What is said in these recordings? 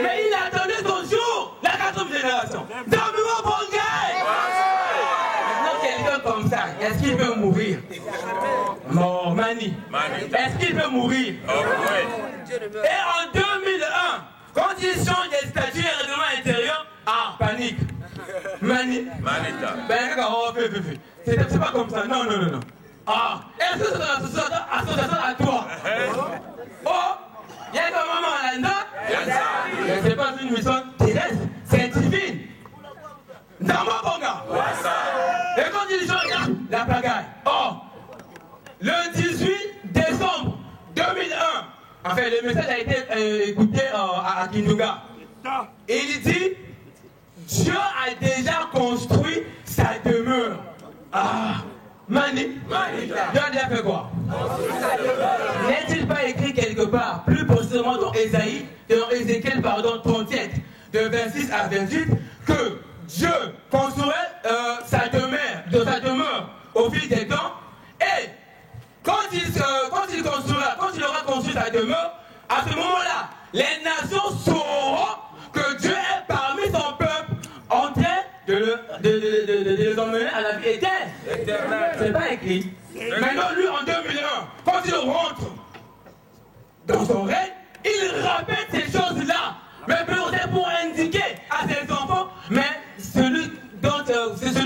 Mais il attendait son jour, la 4e génération. Maintenant, quelqu'un comme ça, est-ce qu'il peut mourir? Non, Mani. Est-ce qu'il peut mourir? Et en 2001, quand il change des statuts et règlements intérieurs, panique. Mani. C'est pas comme ça. Non. Est-ce que c'est une association à toi? Oh, il y a comme maman à la note. Mais c'est pas une mission terrestre, c'est divine. Dans ma bonga. Et quand il change la pagaille. Oh, le 18 décembre 2001, enfin le message a été écouté à Kindunga. Et il dit, Dieu a déjà construit sa demeure. Mani, Dieu a déjà fait quoi? N'est-il pas écrit quelque part, plus précisément dans Ézéchiel 37, de 26 à 28, que Dieu construirait sa demeure au fil des temps, et quand il aura construit sa demeure, à ce moment-là, les nations sauront que Dieu est parmi son peuple en train de les emmener à la vie éternelle. C'est pas écrit. Maintenant, lui, en 2001, quand il rentre dans son règne, il rappelle ces choses-là. Mais peut-être pour indiquer à ses enfants, mais c'est celui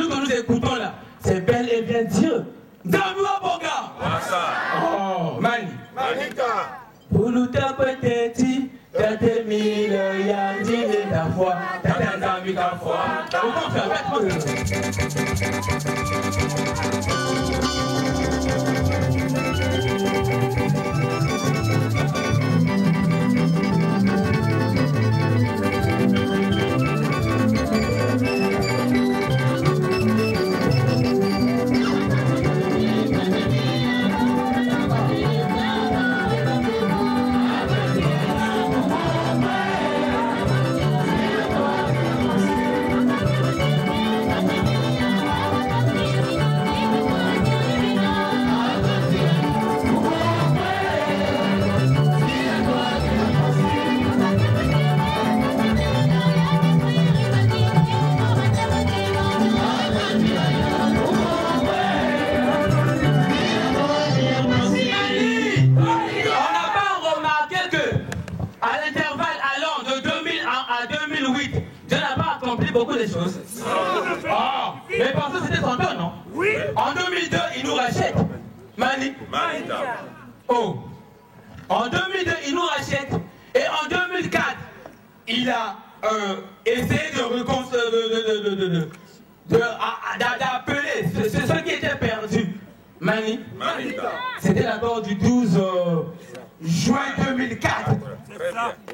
que nous écoutons là, c'est bel et bien Dieu. D'abord, mon gars. Oh, Mani. Pour nous taper, t'as des mille, y'a dit ta foi, t'as des amis ta foi. Comment faire? Beaucoup de choses. Mais parce que c'était son don, non? Oui. En 2002, il nous rachète. Mani. Oh. En 2002, il nous rachète. Et en 2004, il a essayé de reconstruire, d'appeler ceux qui étaient perdus. Mani. C'était l'accord du 12 juin 2004.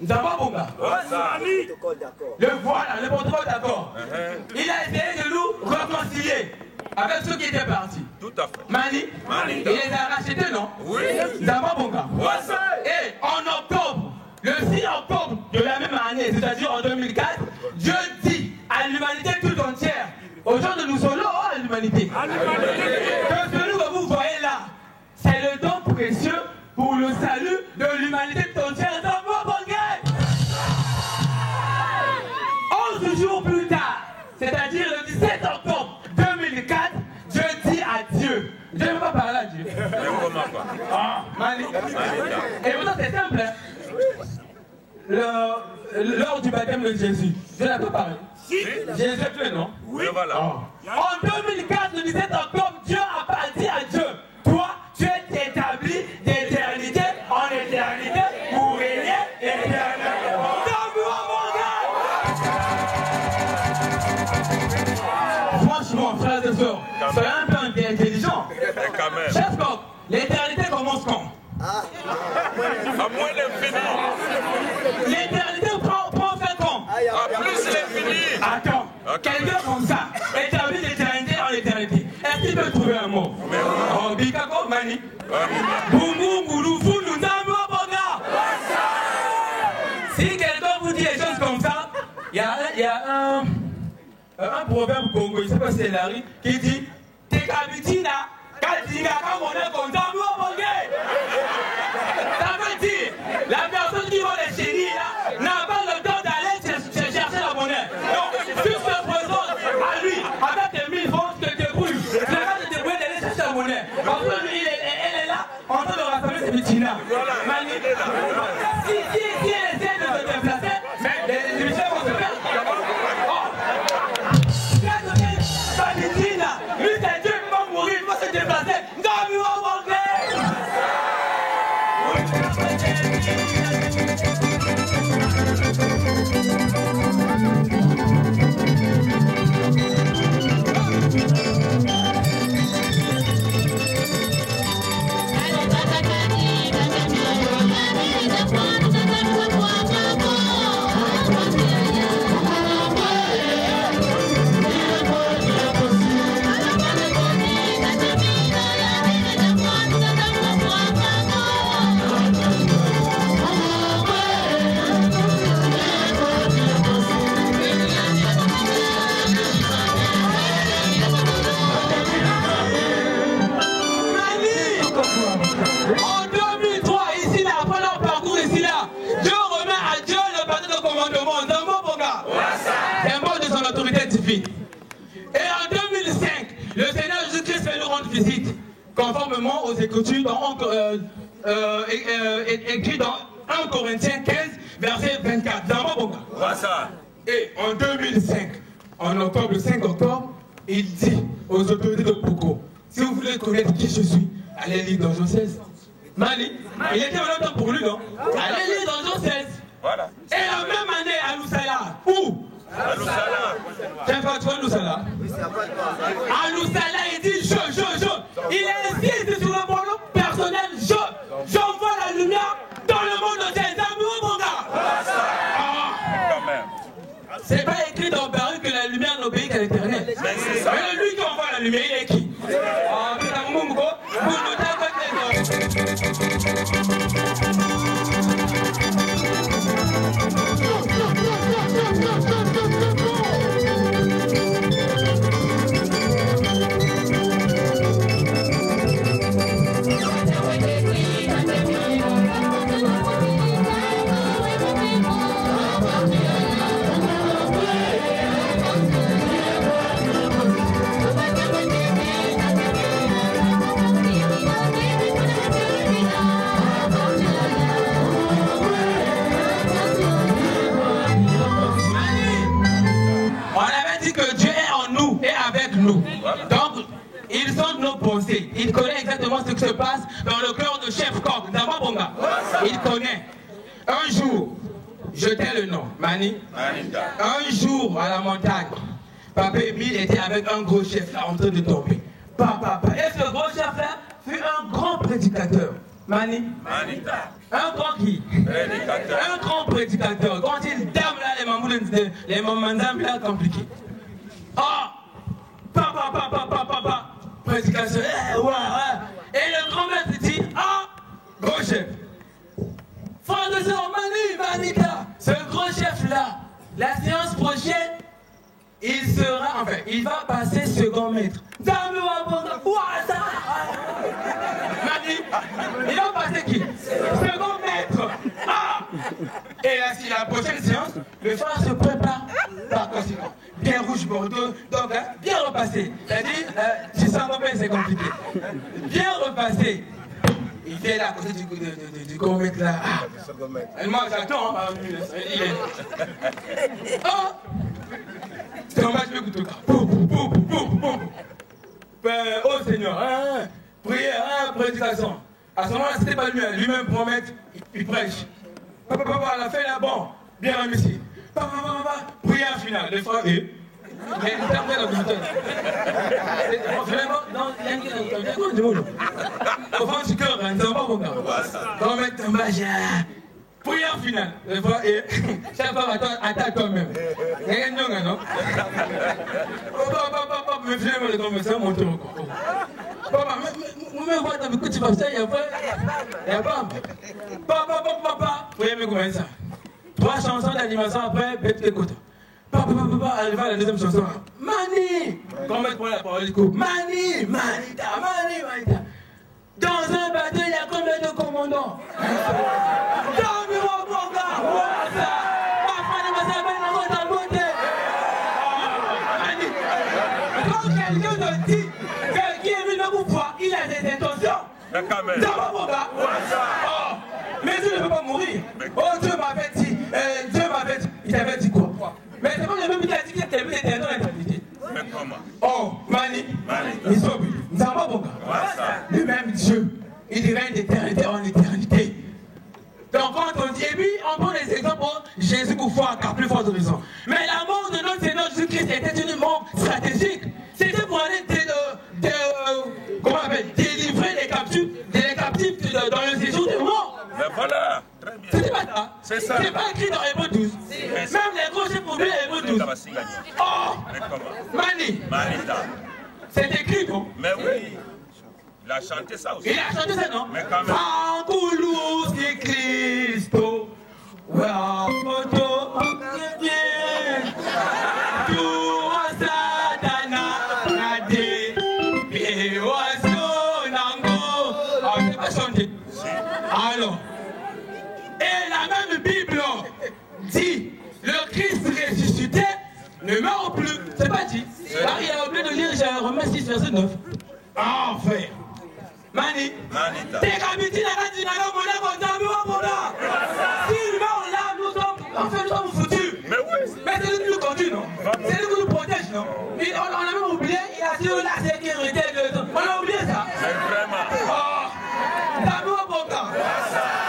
D'abord, mon gars. Le voilà, le protocole d'accord. Il a essayé de nous réconcilier avec ceux qui étaient partis. Tout à fait. Mani, il les a rachetés, non? Oui. D'abord, mon gars. Et en octobre, le 6 octobre de la même année, c'est-à-dire en 2004, Dieu dit à l'humanité tout entière, aux gens de nous solo, à l'humanité, que celui que vous voyez là, c'est le don précieux pour le salut de l'humanité tout entière. 11 jours plus tard, c'est-à-dire le 17 octobre 2004, Dieu dit à Dieu. Dieu ne veut pas parler à Dieu. Mani. Et pourtant c'est simple. Lors du baptême de Jésus, Dieu n'a pas parlé. Jésus est fait, non? Oui, voilà. En 2004, le 17 octobre, Dieu a dit à Dieu, toi, tu es établi d'éternité en éternité pour régner éternellement. Franchement, frères et sœurs, soyez un peu intelligents. Chef Coq, l'éternité commence quand? À moins l'infini. L'éternité prend fin quand? À plus l'infini. Attends, quelqu'un comme ça, établi d'éternité en éternité, est-ce qu'il peut trouver un mot? Oh, Bikako, Mani. Boumou, Goulou, Foulou, Nambo, Boga. Si quelqu'un vous dit des choses comme ça, il y a un proverbe congolais, je ne sais pas si c'est Larry, qui dit Tekabitina, Kadinga, Kamone, Kontambo, Boga. c'est Bettina. Mani, si elle essaie de se déplacer, les émissions vont se perdre. Bettina, lui c'est Dieu qui va mourir, il va se déplacer. Et en 2005, le Seigneur Jésus-Christ fait nous rendre visite, conformément aux Écritures écrit dans 1 Corinthiens 15, verset 24. Et en 2005, en octobre, le 5 octobre, il dit aux autorités de Boko, si vous voulez connaître qui je suis, allez lire dans Jean 16. Mani, il était en temps pour lui, non? Allez lire dans Jean 16. Voilà. Et la même année à Loussala, où? À Loussala. Tiens, tu vois Loussala? À Loussala, il dit je. Il insiste sur le pronom personnel je. J'envoie la lumière dans le monde entier. D'amour, mon gars. Quand même. C'est pas écrit dans Baruch que la lumière n'obéit qu'à l'éternel. Mais lui qui envoie la lumière, il est qui? Donc, ils sont nos pensées. Il connaît exactement ce qui se passe dans le cœur de Chef Kok, d'abord Bonga. Il connaît. Un jour, je tais le nom, Mani. Un jour à la montagne, Papa Émile était avec un gros chef là en train de tomber. Papa. Et ce gros chef là fut un grand prédicateur. Mani. Un grand qui? Un grand prédicateur. Quand il dame là, les mamandams là compliqués. Papa, prédication, Et le grand maître dit, gros chef, frère de sœur, Manika, ce gros chef là, la séance prochaine, il va passer second maître. Il va passer qui? Second maître. Et la prochaine séance, le frère se prépare par conséquent. Bien rouge Bordeaux, donc bien repassé. C'est-à-dire, si ça va c'est compliqué. Bien repassé. Il vient là à côté du grand maître là. Moi j'attends, il est. C'est un match de couteau. Oh Seigneur, prière, prédication. À ce moment-là, c'était pas lui-même promet, il prêche. Papa, la fin là, bon, bien réussi. Papa, prière finale, les frères, mais il t'a fait la bouteille. Vraiment, non, il y a une qui est dans au fond du cœur, ça va pas bon gars. On va mettre un badge. Prière finale, les frères, et chaque fois, attends toi-même. Il y a un nom, non? Papa, mais finalement, le conversation monte encore. Papa, mais moi, t'as vu que tu vas faire, il y a pas. Papa, prière, mais comment ça? 3 chansons d'animation après, bête de côté. Papa, arrive à la deuxième chanson. Mani! Quand on prend la parole du coup. Mani! Manita! Dans un bateau, il y a combien de commandants? Dans le bon gars! Quand quelqu'un te dit qu'il est venu vous voir, il a des intentions. Dans Boga. Oh, mais tu ne peux pas mourir. Oh, Dieu m'avait dit, il t'avait dit quoi? Mais c'est pas le même qui a dit qu'il était éternel dans l'éternité. Mais comment? Oh, Mani, ils sont venus. Nous avons Boga. Le même Dieu, il règne d'éternité en éternité. Donc quand on dit, et puis on prend les exemples, Jésus pour foi à plus forte raison. Mais la mort de notre Seigneur Jésus-Christ était une mort stratégique. C'était pour aller délivrer les captifs dans le séjour des morts. Mais voilà, très bien. C'était pas ça. C'est ça. C'est pas écrit dans Hébreu 12. Même les gros, j'ai oublié Hébreu 12. Oh, Mani. C'est écrit, non? Mais oui. Il a chanté ça aussi. Il a chanté ça, non? Mais quand même. Angoulous di Cristo, Wapoto, Satana, Nade, Bewaso, Nango. Ah, c'est pas chanté. Alors, et la même Bible dit, le Christ ressuscité ne meurt plus. C'est pas dit. Il a oublié de lire Romains 6, verset 9. Enfin. Mani, t'es habitué à la dynamo, on a s'il meurt là, nous sommes foutus. Mais oui. Mais c'est lui qui nous conduit, non? C'est lui qui nous protège, non? On a même oublié, il a dit la sécurité. On a oublié ça. Mais vraiment. Oh,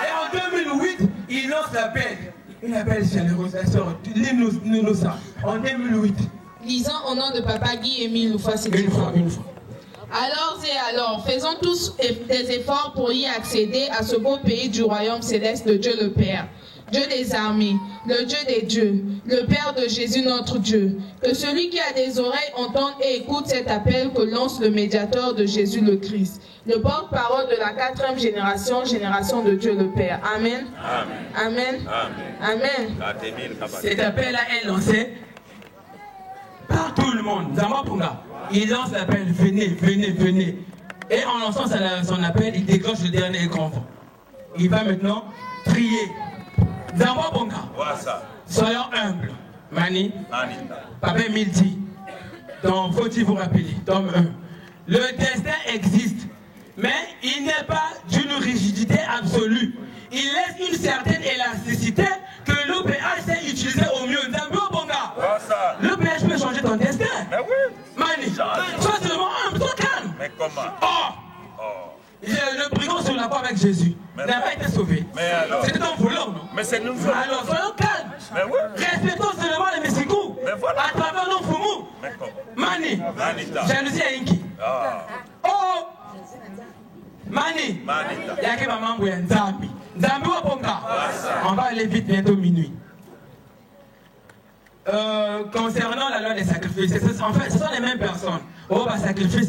et en 2008, il lance l'appel. Une appel chaleureuse, la sœur, lis-nous ça. En 2008. Lisant au nom de Papa Guy Émile Loufa, c'est une fois. Alors, faisons tous des efforts pour y accéder à ce beau pays du royaume céleste de Dieu le Père, Dieu des armées, le Dieu des dieux, le Père de Jésus notre Dieu. Que celui qui a des oreilles entende et écoute cet appel que lance le médiateur de Jésus le Christ, le porte-parole de la 4e génération, génération de Dieu le Père. Amen. Amen. Amen. Cet appel-là est lancé par tout le monde. Zamapunga. Il lance l'appel, venez, venez, venez. Et en lançant son appel, il déclenche le dernier grand vent. Il va maintenant prier. Zamapunga. Soyons humbles. Mani. Papa Emile dit, dans faut-il vous rappeler, tome 1. Le destin existe, mais il n'est pas d'une rigidité absolue. Il laisse une certaine élasticité que l'OPH sait utiliser au mieux. Zambobonga. L'OPH peut changer ton destin. Mais oui. Mani, sois seulement humble, sois calme. Mais comment? Le brigand sur la croix avec Jésus n'a pas été sauvé. C'était un voleur, non? Mais c'est nous. Alors soyons calmes. Mais oui. Respectons seulement les Messikou. Mais voilà. À travers nos foumous. Mais comment? Mani, jalousie à Inki. Oh! Mani, il y a que maman qui est Nzambi. Nzambi ou Ponga. On va aller vite, bientôt minuit. Concernant la loi des sacrifices, en fait, ce sont les mêmes personnes. Oh, bah, sacrifice,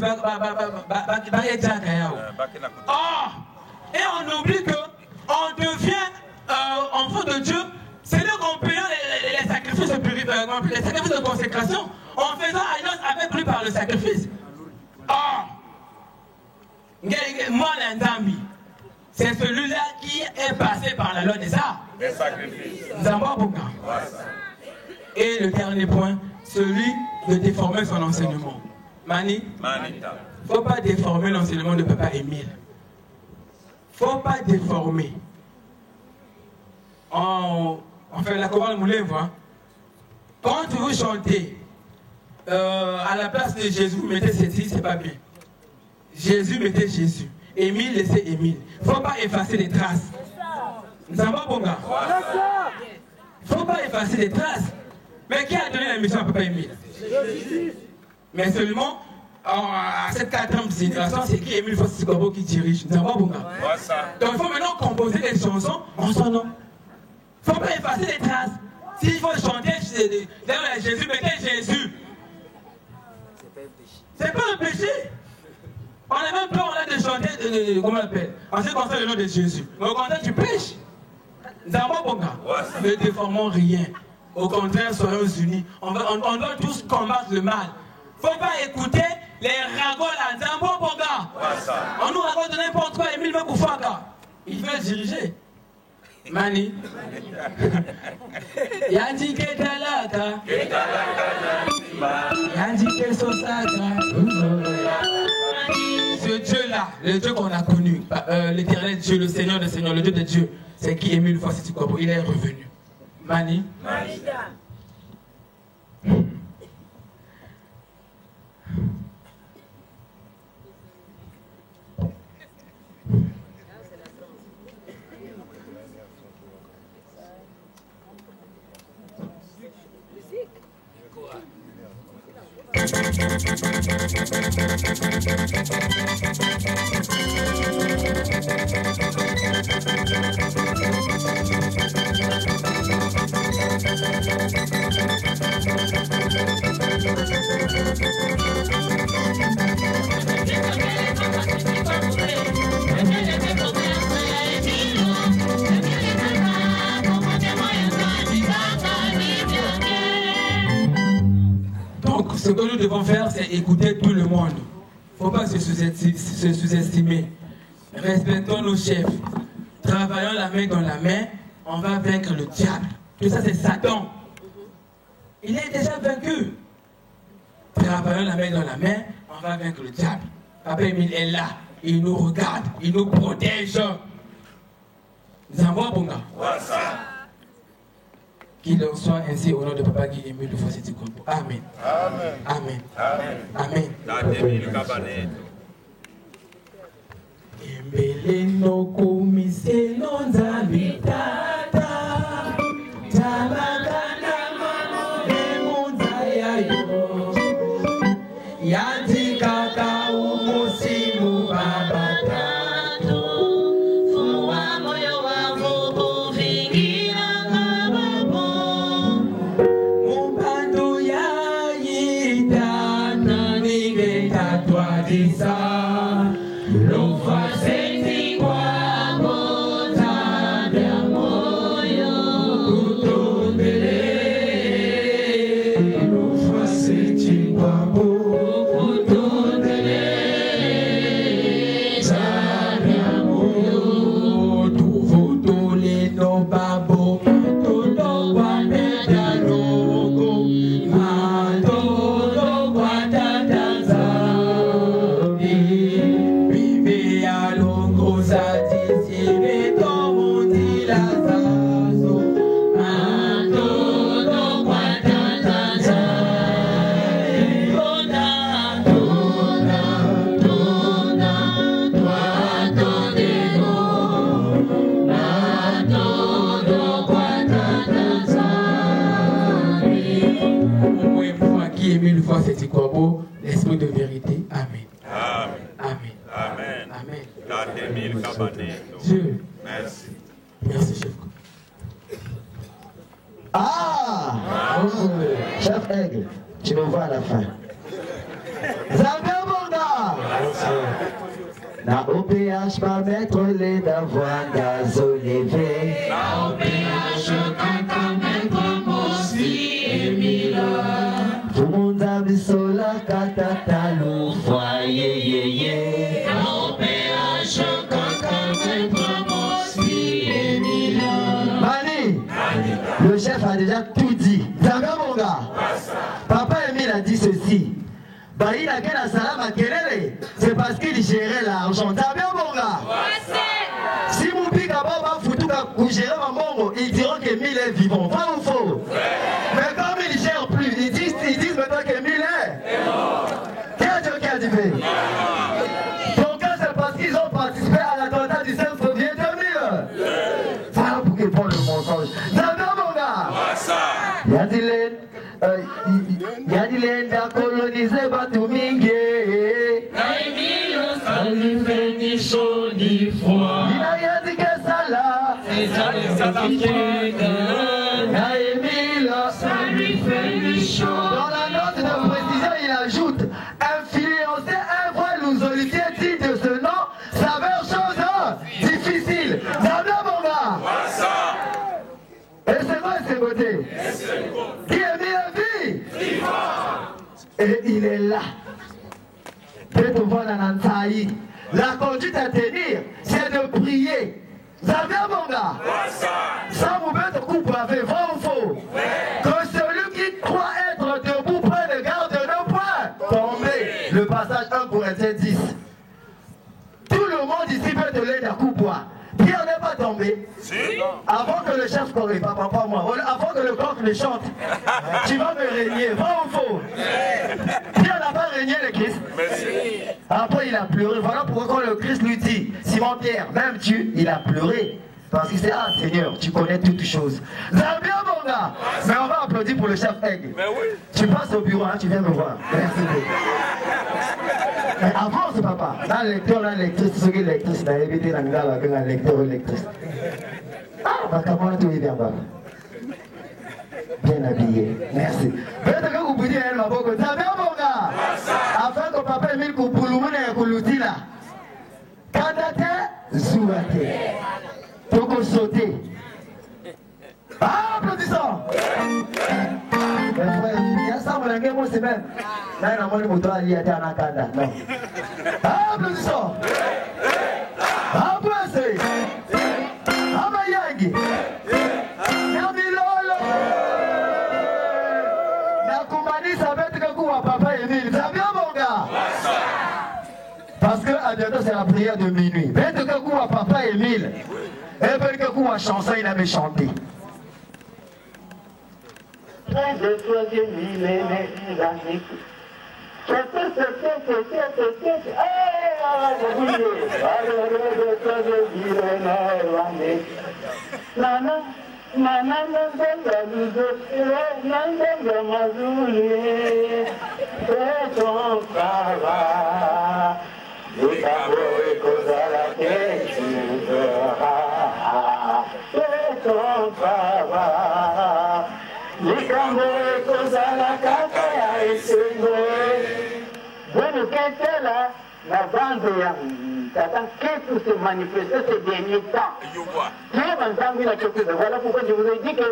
et on oublie qu'on devient enfant de Dieu. C'est là qu'on paye les sacrifices de consécration en faisant alliance avec lui par le sacrifice. Moi, l'Indambi, c'est celui-là qui est passé par la loi des arts. Les sacrifices. Et le dernier point, celui de déformer son enseignement. Mani, il ne faut pas déformer l'enseignement de Papa Emile. Il ne faut pas déformer. On fait la chorale Moulin, hein. Quand vous chantez, à la place de Jésus, vous mettez ceci, c'est pas bien. Jésus mettait Jésus. Émile laissait Émile. Il ne faut pas effacer les traces. Nous avons pas bon gars. Il ne faut pas effacer les traces. Mais qui a donné la mission à Papa Émile? Mais seulement, à cette 4e génération, c'est qui Émile Fossikobo qui dirige. Nous avons pas bon gars. Donc il faut maintenant composer des chansons en son nom. Il ne faut pas effacer les traces. S'il faut chanter Jésus, mettez Jésus. C'est pas un péché. On n'a même pas on a de chanter, comment on appelle? On sait qu'on fait le nom de Jésus. Mais au contraire, tu pêches. Nous avons bon gars. Ne déformons rien. Au contraire, soyons unis. On doit tous combattre le mal. Il ne faut pas écouter les ragots là. Nous avons bon gars. On nous raconte n'importe quoi. Emile Makoufaka. Il veut diriger. Mani. Yanji Ketalaka. Yanji Kesosaka. ce Dieu-là, le Dieu qu'on a connu, l'éternel Dieu, le Seigneur des Seigneurs, le Dieu des dieux, c'est qui Émile Fossiti-Kwabo, il est revenu. Mani. Donc, ce que nous devons faire, c'est écouter tout le monde. Il ne faut pas se sous-estimer. Respectons nos chefs. Travaillons la main dans la main, on va vaincre le diable. Tout ça, c'est Satan. Il est déjà vaincu. Travaillons la main dans la main, on va vaincre le diable. Papa Émile est là. Il nous regarde, il nous protège. Zambwa Bonga. Qu'il en soit ainsi au nom de Papa Guy Émile Fossiti-Kwabo. Amen. Amen. Amen. Amen. Embele no kumise no nzambi tata tabakana mamo emunza yayo yatikaka umusimu baba tato fuwa moyo wavo kuvingira ngababo mubando yayitana ningetatwadisa L'esprit de vérité. Amen. Amen. Amen. Amen. Dieu. Merci. Merci, chef. Chef Aigle, tu me vois à la fin. Zambabonga! Na OPH par mettre les d'avoir gazolévé. Na OPH quand mettre aussi Émile. Tout le monde a mis sur la catata le foyer. Na OPH quand mettre aussi Émile. Mani, le chef a déjà tout dit. Zambabonga! Papa Émile a dit ceci. Il a quel salam kelele, c'est parce qu'il gérait l'argent. T'as bien mon gars? Si mon pic d'abord va foutre ou gérer ma mongo, ils diront qu'Emile est vivant. Vrai ou faux? Mais comme ils ne gèrent plus, ils disent maintenant qu'Emile est mort. Qu'est-ce qu'il a dit? Donc c'est parce qu'ils ont participé à l'attentat du 5 février 2000. Voilà pour qu'ils prennent le mensonge. T'as bien mon gars? Il y a dit Yadilenda colonisé Batumingue. Naimilo salifé ni chaud ni froid. Inayadi Kesala. C'est ça les salafés. Naimilo salifé ni chaud. Dans la note de précision, il ajoute influencer un vrai lousolifié dit de ce nom, saveur chose difficile. Zambia Bonga. Et c'est quoi ces beautés? Et il est là. La conduite à tenir, c'est de prier. Zambia Bonga. Ça vous met de coupe avec vrai ou faux? Que celui qui croit être debout près de garde ne point tomber. Le passage 1 Corinthiens 10. l'aide à coup bois. Pierre n'est pas tombé. Si. Avant que le chef corée, papa, pas moi, avant que le coq ne chante, tu vas me régner, vrai ou faux? Pierre n'a pas régné le Christ. Merci. Après il a pleuré. Voilà pourquoi quand le Christ lui dit, Simon Pierre, même tu, il a pleuré. Parce qu'il sait, ah Seigneur, tu connais toutes choses. C'est bien mon gars. Mais on va applaudir pour le chef Egg. Mais oui. Tu passes au bureau, hein, tu viens me voir. Merci beaucoup. Mais avance papa. Dans le lecteur, dans lectrice, ce qui est lectrice, dans l'évité, dans le lecteur ou lectrice. Ah, ma camarade, tu es bien bas. Bien habillé. Merci. Peut-être que vous pouvez dire, ma boque, ça bien mon gars. Afin que papa Emile Koupouloumune et Kouloutila. Kandate, Zouate. Toko sauter. Ah, applaudissons. Il y a ça, mon ami, moi c'est même. Là, il y a mon moto à l'IAT en Akanda. Non. Ah, applaudissons. Applaudissez. Amayagi. Namilolo. Nakumani, ça va être que coup à papa Emile. Ça vient, mon gars? Parce que à bientôt, c'est la prière de minuit. Faites que coup à papa Emile. Et puis que coup à chanson, il avait chanté. La bande Satan pour se manifester ces derniers temps. Voilà pourquoi je vous ai dit que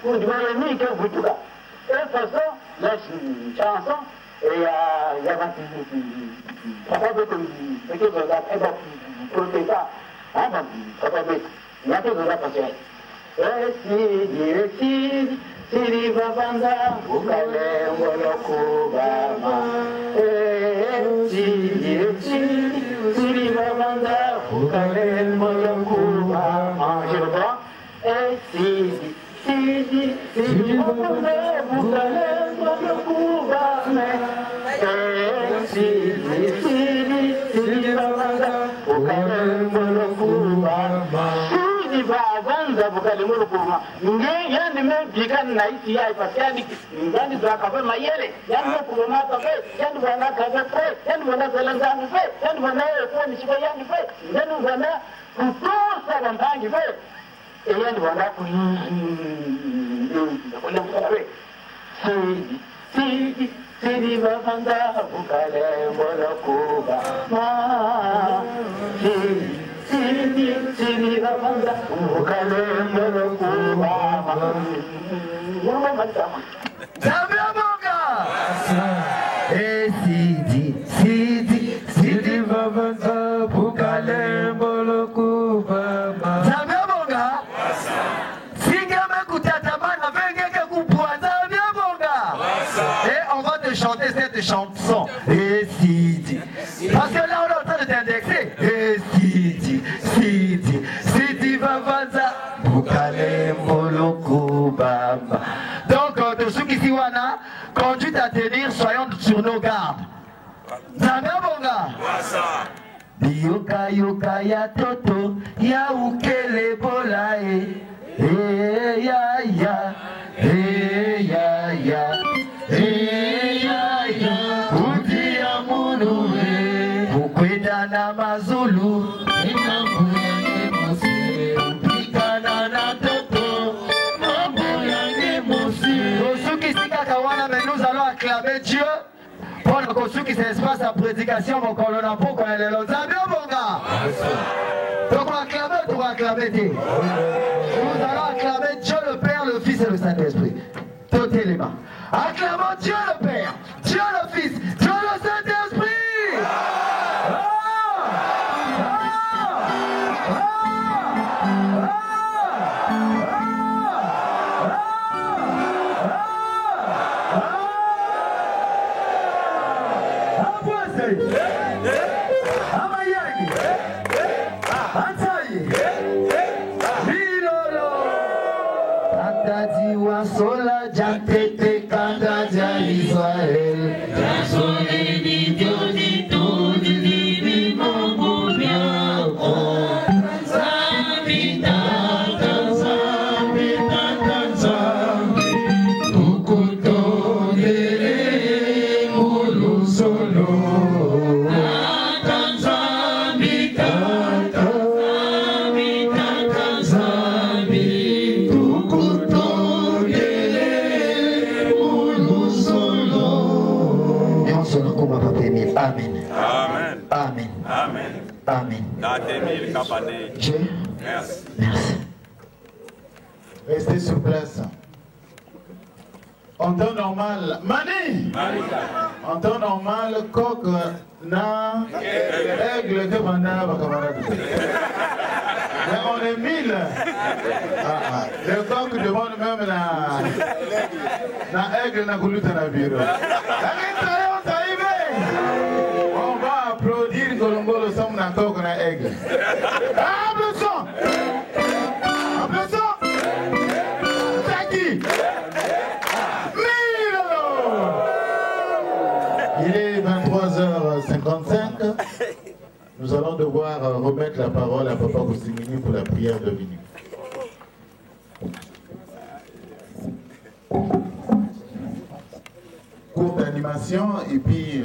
pour du ennemi que vous tout. Et de toute façon, la chanson, il y a Siri babanda ukale molokubama Siri babanda ukale molokubama je reprends Siri babanda ukale molokubama Siri babanda ukale molokubama Babanza bukalimuru kuma nge yani me bikan na isi ya ipasiani ngani za kafe mayele yani me kuma kafe yani wana kafe fe yani wana zelanga fe yani wana fe ni shiba yani fe yani wana kutosa bandangi fe yani wana Siri babanda bukalimuru kuma Siri babanda ukale molokubama Sabia Bonga. Sidi babanda ukale molokubama Sabia Bonga. Singame kutatamana vengeke kupwa Sabia Bonga. Et on va te chanter cette chanson. Et Sidi. Parce que là on est en train de t'indexer. Et Sidi Babanza Bukale Molokubama. Donc de ceux qui s'y wana, conduite à tenir, soyons sur nos gardes. Zambia Bonga. Yoka yoka ya toto ya ukele bolae. Ya Uti ya munue Ukweda na mazulu Mambo yange mose Upikana na toto Mambo yange mose Kosuki sika kawana mais nous allons acclamer Dieu Pendant Kosuki s'espace la prédication Mon colonna pour qu'on ait les lots Zambia Bonga. Donc on va acclamer Dieu. Nous allons acclamer Dieu le Père, le Fils et le Saint-Esprit. Totez les mains. Acclamons Dieu le Père, Dieu le Fils, Dieu le Saint-Esprit. Amayagi. Antaye. Milolo. Atadi wasola jantete kanda ja Israel. Jasole di Dio di tutti di Mambubia. Tanzamita, Tanzamita, Tanzamita. Tukuto dele mulu solo. Tanzamita, Tanzamita, Tanzamita. Tukuto dele mulu solo. Et on se recouvre à Amen. Amen. Amen. Amen. Amen. Dieu, Merci. merci. Restez sur place. En temps normal, Mani! En temps normal, coq, na, aigle, que manda, camarade. Mais on est 1000. Le coq demande même na aigle, na goulouta na bureau. On va applaudir Golongolo Sam na coq, na aigle. Applaudissons! Applaudissons! Taki! Il est 23h55. Nous allons devoir remettre la parole à Papa Koussimini pour la prière de minuit. Cours d'animation et puis...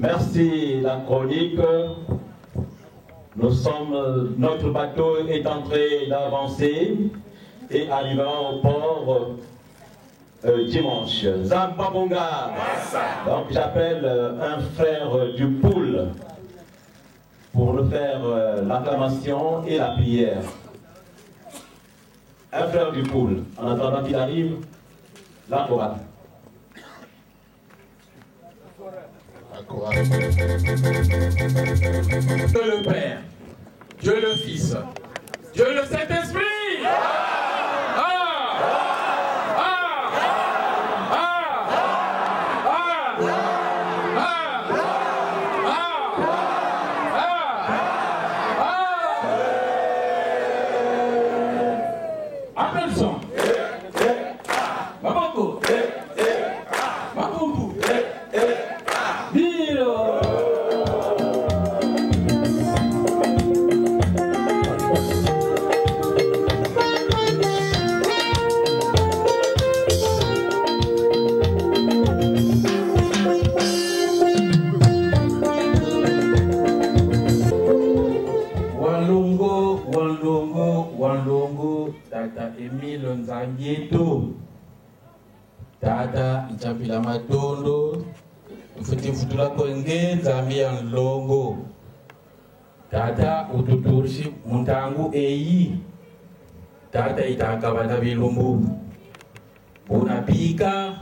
Merci la chronique. Notre bateau est en train d'avancer et arrivera au port dimanche. Zambabonga. Donc j'appelle un frère du pool pour nous faire l'acclamation et la prière. Un frère du pool. En attendant qu'il arrive, la chorale. Dieu le Père, Dieu le Fils, Dieu le Saint-Esprit. Appelle son. Mabango. Mabumbu. Biro. Emile Nzangieto Tata Nchapila Matondo Futi Futula Kwenge Nzambi ya Nlongo Tata Ututurshi Muntangu Eyi Tata Itakabana Bilumbu Unapika